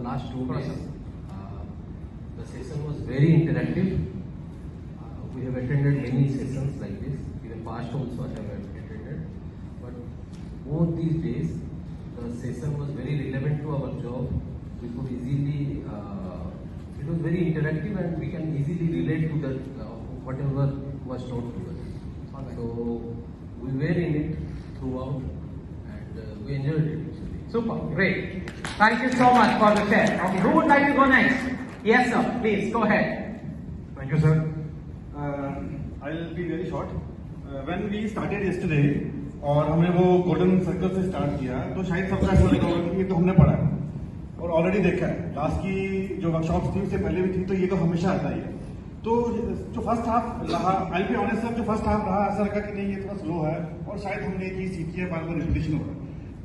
last 2 days. The session was very interactive. We have attended many sessions like this. Even past also I have attended. But both these days, the session was very relevant to our job. We could easily, it was very interactive and we can easily relate to that whatever was taught to us. So we were in it throughout and we enjoyed it actually. Super, great. Thank you so much for the share. Okay, who would like to go next? Yes, sir. Please go ahead. Thank you, sir. I'll be very short. When we started yesterday और हमने वो golden circle से start किया तो शायद सबको ऐसा लगा होगा कि ये तो हमने पढ़ा है और ऑलरेडी देखा है. लास्ट की जो वर्कशॉप्स थी उससे पहले भी थी तो ये तो हमेशा आता ही है. तो जो फर्स्ट हाफ रहा, आई बी ऑनेस्ट सर, जो फर्स्ट हाफ रहा ऐसा लगा कि नहीं ये थोड़ा स्लो है और शायद हमने एक चीज सीखी है, बार बार रिपीटेशन हो रहा है.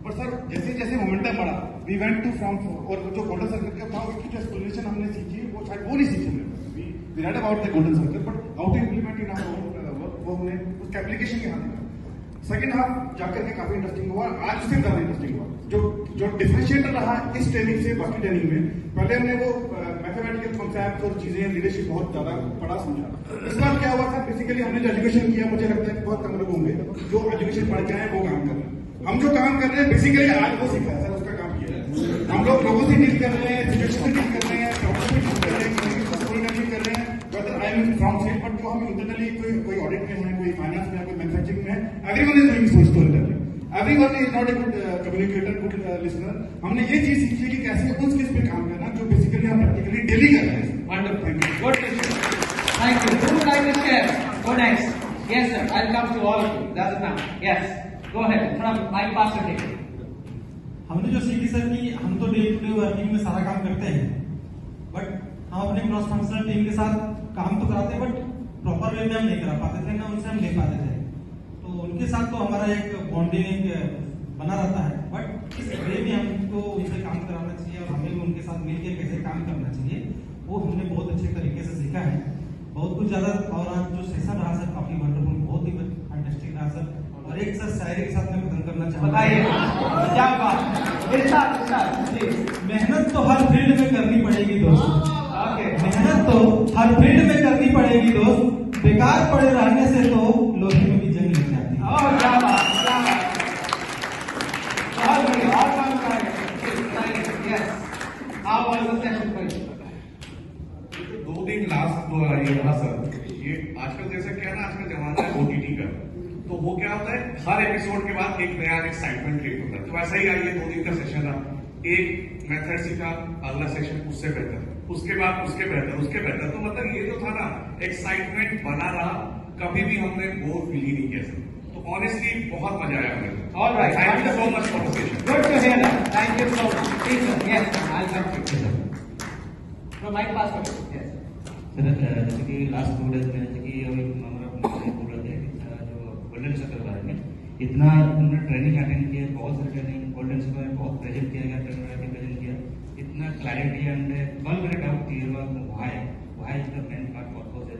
बट सर जैसे जैसे मोमेंटम बढ़ा, वी वेंट टू फ्रॉम और जो गोल्डन सर्कल का था उसकी जो एक्सप्लेनेशन हमने सीखी वो शायद वो नहीं सीखी हमने. We read about the golden circle but how to implement in our own work वो हमने उसका एप्लीकेशन यहाँ देखा. सेकेंड हाफ जाकर के काफी इंटरेस्टिंग हुआ. आज से ज्यादा इंटरेस्टिंग हुआ. जो डिफरेंशिएटर रहा इस ट्रेनिंग से बाकी ट्रेनिंग में, पहले हमने वो मैथमेटिकल कॉन्सेप्ट और चीजें लीडरशिप बहुत ज्यादा पढ़ा समझा. इस बार क्या हुआ था, बेसिकली हमने जो एजुकेशन किया, मुझे लगता है बहुत कम लोग होंगे जो एजुकेशन पढ़ के आए वो काम कर रहे हैं. हम जो काम कर रहे हैं बेसिकली आज वो सीखा है सर, उसका काम किया है. हम लोग लोगों से डील कर रहे हैं, सिचुएशन से डील कर रहे हैं, प्रॉब्लम से डील कर रहे हैं, डील कर रहे हैं. Whether I am from sale but जो हम इंटरनली कोई ऑडिट में है, कोई फाइनेंस में है, कोई मैन्युफैक्चरिंग में है, everyone is doing so story telling. Everyone is not a good communicator, good listener. हमने ये चीज सीखी है कि कैसे उस केस पे काम करना जो बेसिकली हम प्रैक्टिकली डेली कर रहे हैं. Wonderful. Good to share. Thank you. Who would like to share? Go next. Yes, sir. I'll come to all of you. That's enough. Yes. Go ahead. थोड़ा माइक पास रखिए. हमने जो सीखी सर कि हम तो डे टू डे वर्किंग में सारा काम करते हैं, बट हम अपने क्रॉस फंक्शनल टीम के साथ काम तो कराते हैं बट प्रॉपर वे में हम नहीं करा पाते थे, ना उनसे हम ले पाते थे. तो उनके साथ तो हमारा एक बॉन्डिंग बना रहता है, बट इस वे में हमको उनसे काम कराना चाहिए और हमें भी उनके साथ मिलकर कैसे काम करना चाहिए वो हमने बहुत अच्छे तरीके से सीखा है. बहुत कुछ ज्यादा. और आज जो सेशन रहा सर काफी वंडरफुल, बहुत ही फैंटास्टिक रहा सर. और एक सर शायरी के साथ मैं खत्म करना चाहूंगा. क्या बात. मेहनत तो हर फील्ड में करनी पड़ेगी दोस्त. ओके. मेहनत तो हर फील्ड में करनी पड़ेगी दोस्त. बेकार पड़े रहने से तो लोहे में भी जंग लग जाती है. क्या बात. बहुत बढ़िया. और काम करेंगे. Yes. How was the session for you? 2 दिन लास्ट ये रहा सर. ये आजकल जैसे क्या है ना, आजकल जमाना है OTT का, तो वो क्या होता है हर एपिसोड के बाद एक नया एक्साइटमेंट क्रिएट होता है. तो वैसा ही आज ये 2 दिन का सेशन रहा. एक मेथड सीखा, अगला सेशन उससे बेहतर, उसके बाद उसके बेहतर, उसके बेहतर. तो मतलब ये जो था ना, एक्साइटमेंट बना रहा, कभी भी हमने बोर फील ही नहीं किया सर. तो ऑनेस्टली बहुत मजा आया हमें. All right. Thank you so much for the session. Good to hear that. Thank you so much. Please, sir. Yes, sir. I'll come to you. No, mic pass करो. Yes. Sir जैसे कि last 2 days में जैसे कि अभी हमारा बोल रहे थे जो गोल्डन सर्कल के बारे में, इतना उन्होंने ट्रेनिंग अटेंड किया, बहुत सारे ट्रेनिंग गोल्डन सर्कल में बहुत प्रेजेंट किया गया, प्रेजेंट किया. इतना क्लैरिटी एंड वन मेरा डाउट क्लियर हुआ. Why is the main part purpose है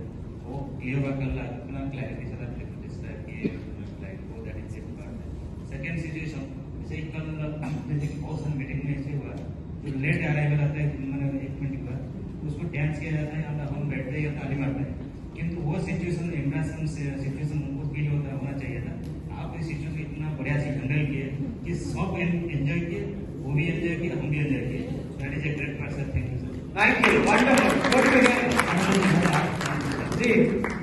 वो क्लियर हुआ. कल इतना क्लैरिटी से डिस्क्राइब किए लाइक वो that is second part. Second situation जैसे कल जैसे कि बहुत सारी मीटिंग में ऐसे हुआ जो लेट अराइवल आता है, मैंने 1 मिनट के बाद उसको डांस किया जाता है या हम बैठते हैं या ताली मारते हैं, किंतु वो सिचुएशन एम्ब्रेसन सिचुएशन उनको फील होना चाहिए था. आप इस सिचुएशन को इतना बढ़िया से हैंडल किए कि सब एंजॉय किए, वो भी एंजॉय किए, हम भी एंजॉय किए. That is a great person. Thank you sir. Thank you. Wonderful. Good to hear. जी.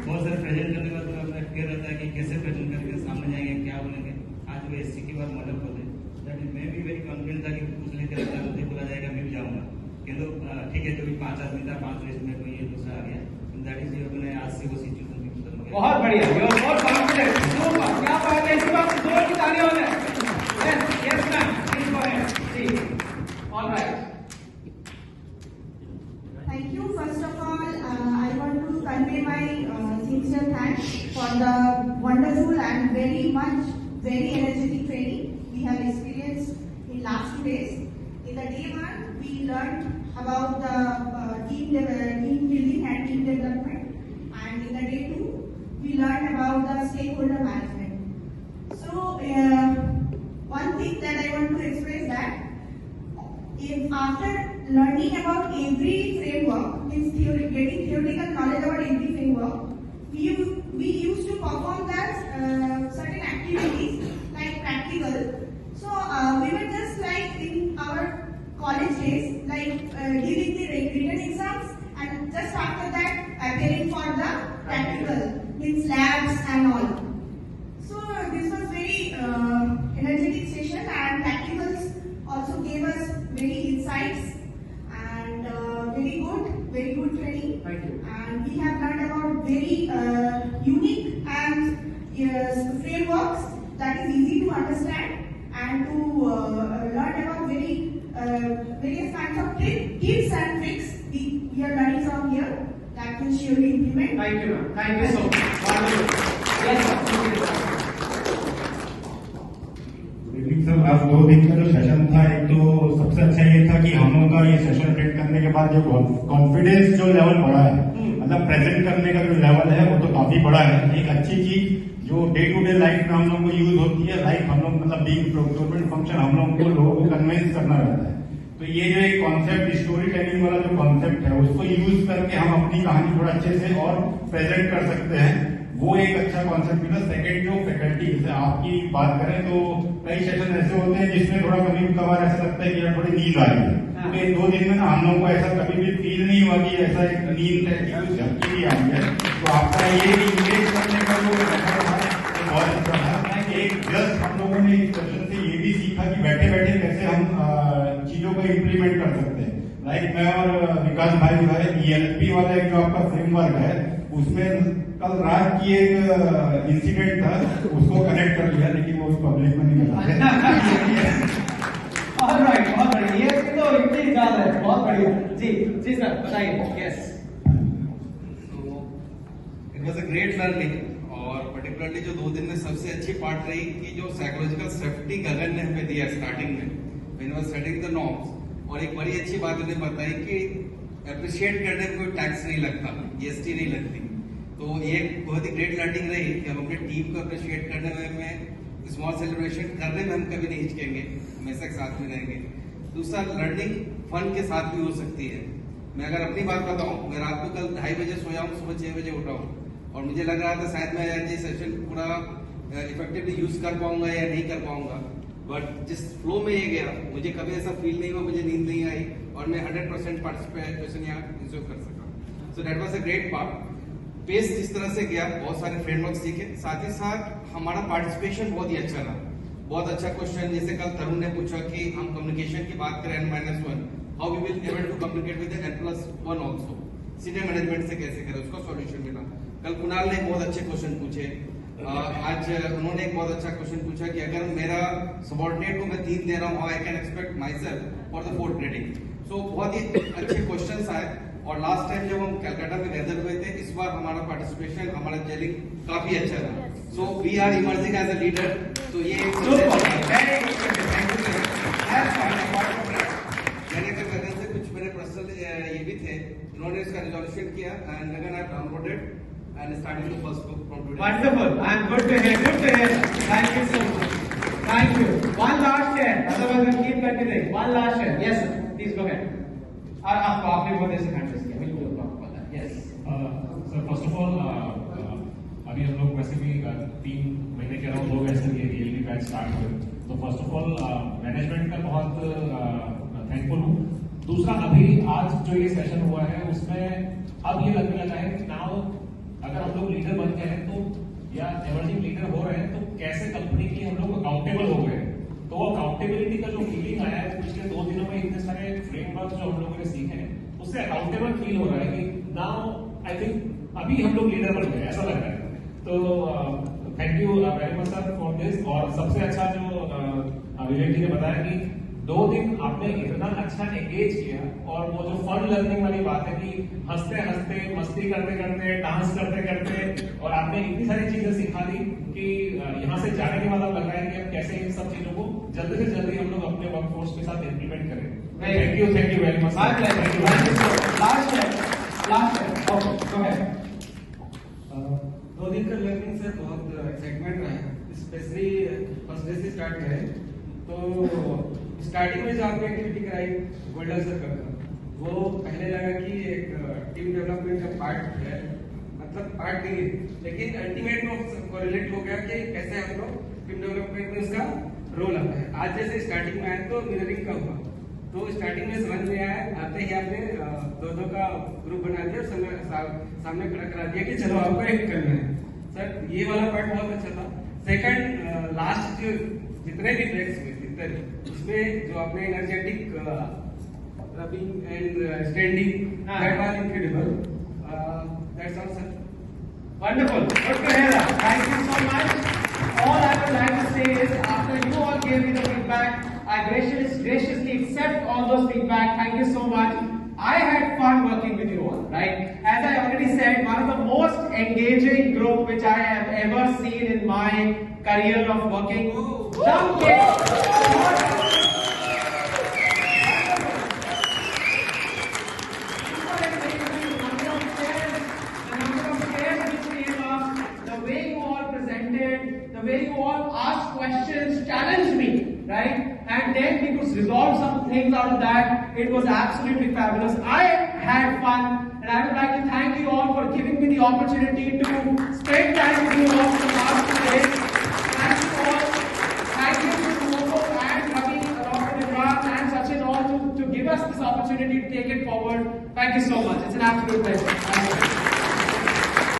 बहुत सारे प्रेजेंट करने के बाद अपना क्लियर रहता है कि कैसे प्रेजेंट करके सामने जाएंगे, क्या बोलेंगे. आज वो एससी की बार मॉडल खोले, दैट इज मैं भी वेरी कॉन्फिडेंट था कि कुछ लेकर मुझे बोला जाएगा, मैं भी जाऊंगा. किंतु ठीक है, जो भी 5 आदमी था, 5 रेस में कोई ये दूसरा आ गया. दैट इज अपने आज से वो सिचुएशन भी खत्म हो गया. बहुत बढ़िया. You are more confident. Super. क्या बात है. इसी बात जोर की तालियां हो जाए. Yes. Yes, ma'am. Please go ahead. जी. All right. Thank you. First of all, I want to convey my sincere thanks for the wonderful and very energetic training we have experienced in last 2 days. In the day 1, we learned about the team building and team development, and in the day 2, we learned about the stakeholder management. So, one thing that I want to express that if after learning about every framework, means getting theoretical knowledge about every framework. We used to perform that certain activities like practical. So we were just like in our college days, like giving the written exams and just after that appearing for the practical, means labs and all. So this was very energetic session, and practicals also gave us very insights and very good training. Thank you. And we have learned about very unique and frameworks that is easy to understand, and to learn about various kinds of tips and tricks we are learning from here that will surely implement. Thank you, ma'am. Thank you so much. Wonderful. Yes, sir. Sir आज 2 दिन का जो session था, एक तो सबसे अच्छा ये था कि हम लोगों का ये सेशन अटेंड करने के बाद जो कॉन्फिडेंस जो लेवल बढ़ा है, मतलब प्रेजेंट करने का जो लेवल है वो तो काफी बड़ा है। एक अच्छी चीज जो डे टू डे लाइफ में हम लोग को यूज होती है, लाइक हम लोग मतलब बीइंग प्रोक्योरमेंट फंक्शन, हम लोग को लोगों को कन्विंस करना रहता है। तो ये जो एक कॉन्सेप्ट स्टोरी टेलिंग वाला जो कॉन्सेप्ट है उसको यूज करके हम अपनी कहानी थोड़ा अच्छे से और प्रेजेंट कर सकते हैं, वो एक अच्छा कॉन्सेप्ट है। सेकंड जो फैकल्टी से आपकी बात करें तो कई सेशन ऐसे होते हैं जिसमें थोड़ा कभी कभार ऐसा लगता है कि यार थोड़ी नींद आ रही है। तो ये 2 दिन में ना हम लोगों को ऐसा कभी भी फील नहीं हुआ कि ऐसा एक नींद है कि झपकी भी आई है। तो आपका ये इंगेज करने का जो बहुत अच्छा था। एक जस्ट हम लोगों ने इस सेशन से ये भी सीखा कि बैठे बैठे कैसे हम चीजों को इम्प्लीमेंट कर सकते हैं। लाइक मैं और विकास भाई जो है ELP वाला एक जो आपका फ्रेमवर्क है उसमें कल रात की एक इंसिडेंट था, उसको कनेक्ट कर लिया, लेकिन वो पब्लिक में नहीं मिला। ऑलराइट, ये तो इतनी ज्यादा है, बहुत बढ़िया। जी सर बताइए। Yes, it was a great learning, और पर्टिकुलरली जो 2 दिन में सबसे अच्छी पार्ट रही कि जो साइकोलॉजिकल सेफ्टी गगन ने हमें दिया स्टार्टिंग में when was setting the norms. और एक बड़ी अच्छी बात उन्हें बताई कि अप्रिशिएट करने में कोई टैक्स नहीं लगता, GST नहीं लगती। तो ये बहुत ही ग्रेट लर्निंग रही कि हम अपने टीम को अप्रिशिएट करने में स्मॉल सेलिब्रेशन करने में हम कभी नहीं हिचकेंगे, हमेशा एक साथ में रहेंगे। दूसरा, लर्निंग फन के साथ भी हो सकती है। मैं अगर अपनी बात बताऊं, मैं रात को कल 2:30 बजे सोया हूं, सुबह 6 बजे उठा हूं, और मुझे लग रहा था शायद मैं ये सेशन पूरा इफेक्टिवली यूज कर पाऊंगा या नहीं कर पाऊंगा। बट जिस फ्लो में ये गया, मुझे कभी ऐसा फील नहीं हुआ मुझे नींद नहीं आई, और मैं 100% पार्टिसिपेशन यहाँ इंजॉय कर सका। So that was a great part. Pace जिस तरह से गया, बहुत सारे फ्रेमवर्क सीखे, साथ ही साथ हमारा पार्टिसिपेशन बहुत ही अच्छा रहा। बहुत अच्छा क्वेश्चन, जैसे कल तरुण ने पूछा कि हम कम्युनिकेशन की बात करें N-1, how we will able to communicate with N+1 also, senior management से कैसे करें, उसका सॉल्यूशन मिला। कल कुणाल ने बहुत अच्छे क्वेश्चन पूछे। आज उन्होंने एक बहुत अच्छा क्वेश्चन पूछा कि अगर मेरा सबॉर्डिनेट को मैं 3 दे रहा हूँ, I can expect myself for the 4th grading. So बहुत ही अच्छे क्वेश्चन आए। और लास्ट टाइम जब हम कलकत्ता में गैदर हुए थे, इस बार हमारा पार्टिसिपेशन, हमारा जेलिंग काफी अच्छा रहा। So we are emerging as a leader. तो ये मैंने कल गगन से कुछ मेरे पर्सनल ये भी थे, उन्होंने इसका रिजोल्यूशन किया, and Gagan I downloaded and starting the first book from today. Wonderful, and good to hear. Thank you so much. Thank you. One last share, otherwise we'll keep continuing. One last share. Yes sir, please go ahead. आपने बहुत ऐसे handles किया, बिल्कुल talk about that. Yes. Sir first of all अभी हम लोग वैसे भी 3 महीने के अराउंड हो गए सर ये ELP बैच स्टार्ट हुए। तो फर्स्ट ऑफ ऑल मैनेजमेंट का बहुत थैंकफुल हूँ। दूसरा, अभी आज जो ये सेशन हुआ है उसमें अब ये लगने लगा है कि नाउ अगर हम लोग लीडर बन गए हैं तो, या एमर्जिंग लीडर हो रहे हैं, तो कैसे कंपनी की हम लोग अकाउंटेबल हो गए। तो वो अकाउंटेबिलिटी का जो फीलिंग आया है पिछले 2 दिनों में, इतने सारे फ्रेमवर्क जो हम लोगों ने सीखे हैं, उससे अकाउंटेबल फील हो रहा है कि नाउ आई थिंक अभी हम लोग लीडर बन गए, ऐसा लग रहा है। तो thank you very much sir for this. और सबसे अच्छा जो विवेक जी ने बताया कि 2 दिन आपने इतना अच्छा एंगेज किया, और वो जो फन लर्निंग वाली बात है कि हंसते हंसते, मस्ती करते करते, डांस करते करते, और आपने इतनी सारी चीजें सिखा दी कि यहाँ से जाने के बाद अब लग रहा है कि अब कैसे इन सब चीजों को जल्दी से जल्दी हम लोग अपने वर्कफोर्स के साथ इम्प्लीमेंट करें। Thank you very much. दो दिन का लर्निंग सर बहुत एक्साइटमेंट रहा है, स्पेशली फर्स्ट डे से स्टार्ट करें तो स्टार्टिंग में जो आपको एक्टिविटी कराई गोल्डन सर्कल का, वो पहले लगा कि एक टीम डेवलपमेंट का पार्ट है, मतलब पार्ट नहीं है, लेकिन अल्टीमेट में कोरिलेट हो गया कि कैसे हम लोग टीम डेवलपमेंट में उसका रोल आता है। आज जैसे स्टार्टिंग में आया तो मिररिंग का हुआ, तो स्टार्टिंग में समझ में आया, आते ही आपने दो का ग्रुप बना दिया और सामने खड़ा करा दिया कि चलो आपको एक करना है। सर ये वाला पार्ट बहुत अच्छा था। सेकंड लास्ट जो जितने भी ट्रैक्स हुए उसमें जो आपने energetic rubbing and standing, that was incredible. That's all sir. Wonderful. Good to hear that. Thank you so much. All I would like to say is, after you all gave me the feedback, I graciously accept all those feedback. Thank you so much. I had fun working with you all, right? As I already said, one of the most engaging group which I have ever seen in my career of working. Jump the way you all asked questions, challenged me, right? And then we could resolve some things out of that. It was absolutely fabulous. I had fun, and I would like to thank you all for giving me the opportunity to spend time with you all for the last 2 days. Thank you all. Thank you to Momo and Ravi, Dr. Imran and Sachin all to give us this opportunity to take it forward. Thank you so much. It's an absolute pleasure. Thank you.